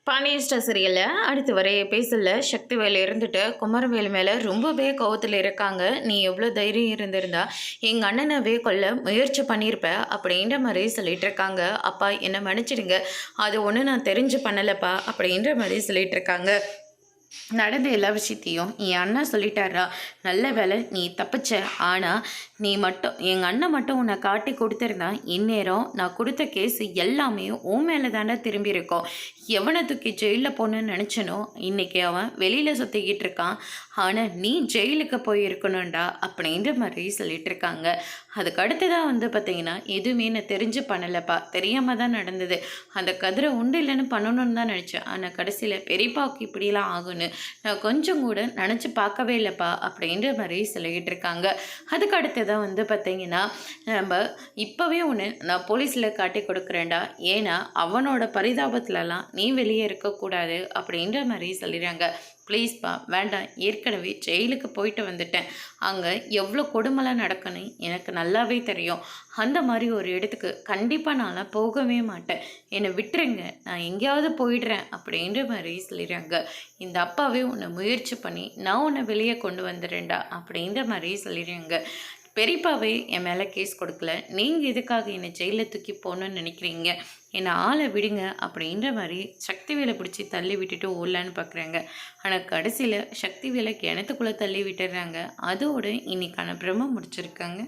Pandian star சீரியலில் அடுத்து வர எபிசோடில் சக்திவேல் இருந்துட்டு குமரவேல் மேலே ரொம்பவே கோவத்தில் இருக்காங்க. நீ எவ்வளோ தைரியம் இருந்திருந்தா எங்கள் அண்ணனவே கொல்ல முயற்சி பண்ணியிருப்ப அப்படின்ற மாதிரி சொல்லிட்டு இருக்காங்க. அப்பா என்னை மன்னிச்சிடுங்க, அது ஒன்று நான் தெரிஞ்சு பண்ணலைப்பா அப்படின்ற மாதிரி சொல்லிட்டு இருக்காங்க. நடந்த எல்லா விஷயத்தையும் என் அண்ணன் சொல்லிட்டாரா, நல்ல வேலை நீ தப்பிச்ச. ஆனால் நீ மட்டும் எங்கள் அண்ணன் மட்டும் உன்னை காட்டி கொடுத்துருந்தா இந்நேரம் நான் கொடுத்த கேஸ் எல்லாமே உன் மேலே தானே திரும்பி இருக்கும். எவனை தூக்கி ஜெயிலில் போகணுன்னு நினச்சனோ இன்றைக்கி அவன் வெளியில் சுற்றிக்கிட்டு இருக்கான். ஆனால் நீ ஜெயிலுக்கு போயிருக்கணும்டா அப்படின்ற மாதிரி சொல்லிட்டு இருக்காங்க. அதுக்கு அடுத்ததாக பார்த்தீங்கன்னா எதுவுமே நான் தெரிஞ்சு பண்ணலைப்பா, தெரியாமல் தான் நடந்தது. அந்த கதிரை உண்டு இல்லைன்னு பண்ணணும்னு தான் நினச்சேன். ஆனால் கடைசியில் பெரியப்பாவுக்கு இப்படிலாம் ஆகுன்னு நான் கொஞ்சம் கூட நினச்சி பார்க்கவே இல்லைப்பா அப்படின்ற மாதிரி சொல்லிக்கிட்டு இருக்காங்க. அதுக்கு அடுத்ததான் பார்த்தீங்கன்னா நம்ம இப்போவே ஒன்று நான் போலீஸில் காட்டி கொடுக்குறேன்டா, ஏன்னா அவனோட பரிதாபத்துலலாம் நீ வெளியே இருக்கக்கூடாது அப்படின்ற மாதிரி சொல்லிடுறாங்க. ப்ளீஸ்ப்பா வேண்டாம், ஏற்கனவே ஜெயிலுக்கு போயிட்டு வந்துட்டேன். அங்கே எவ்வளோ கொடுமைலாம் நடக்கணும் எனக்கு நல்லாவே தெரியும். அந்த மாதிரி ஒரு இடத்துக்கு கண்டிப்பாக நான்லாம் போகவே மாட்டேன். என்னை விட்டுருங்க, நான் எங்கேயாவது போயிடுறேன் அப்படின்ற மாதிரி சொல்லிடுறாங்க. இந்த அப்பாவே உன்னை முயற்சி பண்ணி நான் உன்னை வெளியே கொண்டு வந்துடுறேன்டா அப்படின்ற மாதிரி சொல்லிடுறாங்க. பெரியப்பாவே என் மேலே கேஸ் கொடுக்கல, நீங்கள் எதுக்காக என்னை ஜெயிலில் தூக்கி போகணுன்னு நினைக்கிறீங்க, என்னை ஆளை விடுங்க அப்படின்ற மாதிரி சக்திவேலை பிடிச்சி தள்ளி விட்டுட்டு ஓடலான்னு பார்க்குறாங்க. ஆனால் கடைசியில் சக்திவேலை கிணத்துக்குள்ளே தள்ளி விட்டுடுறாங்க. அதோடு இன்னைக்கான பிரம்ம முடிச்சிருக்காங்க.